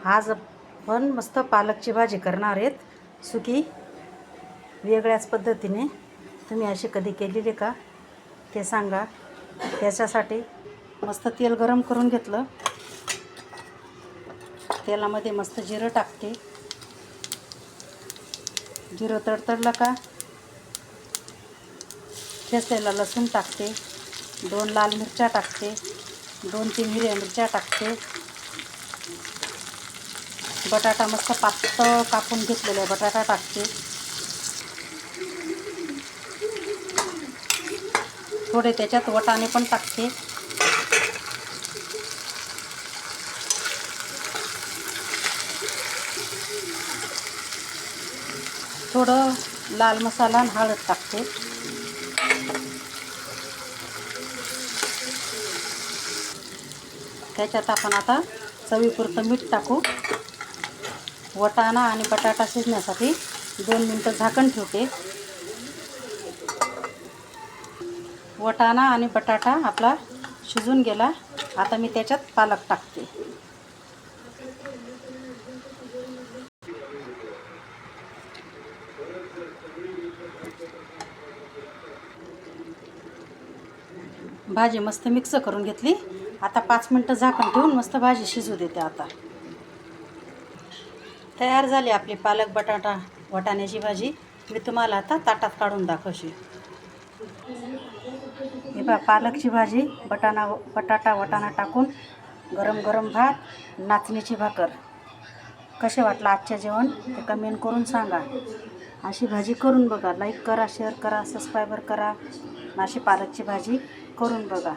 आज आपण मस्त पालकची भाजी करणार आहेत, सुकी, वेगळ्याच पद्धतीने. तुम्ही अशी कधी केलेली का ते सांगा. त्याच्यासाठी मस्त तेल गरम करून घेतलं. तेलामध्ये मस्त जिरं टाकते. जिरं तडतडलं का ठेचलेला लसूण टाकते. 2 लाल मिरच्या टाकते. 2-3 हिरव्या मिरच्या टाकते. बटाटा मस्त पातळ कापून घेतलेला बटाटा टाकते. थोडे त्याच्यात वाटाणे पण टाकते. थोडं लाल मसाला आणि हळद टाकते. त्याच्यात आपण आता चवीपुरतं मीठ टाकू. वाटाणा आणि बटाटा शिजण्यासाठी 2 मिनिटं झाकण ठेवते. वाटाणा आणि बटाटा आपला शिजून गेला. आता मी त्याच्यात पालक टाकते. भाजी मस्त मिक्स करून घेतली. आता 5 मिनिटं झाकण ठेवून मस्त भाजी शिजू देते. आता तयार झाली आपली पालक बटाटा वाटाण्याची भाजी. मी तुम्हाला आता ताटात काढून दाखवते. हे पहा, पालकची भाजी, बटाटा वाटाणा टाकून गरम गरम भात, नाचणीची भाकर. कसे वाटलं आजचे जेवण ते कमेंट करून सांगा. अशी भाजी करून बघा. लाईक करा, शेअर करा, सबस्क्राईबर करा. अशी पालकची भाजी करून बघा.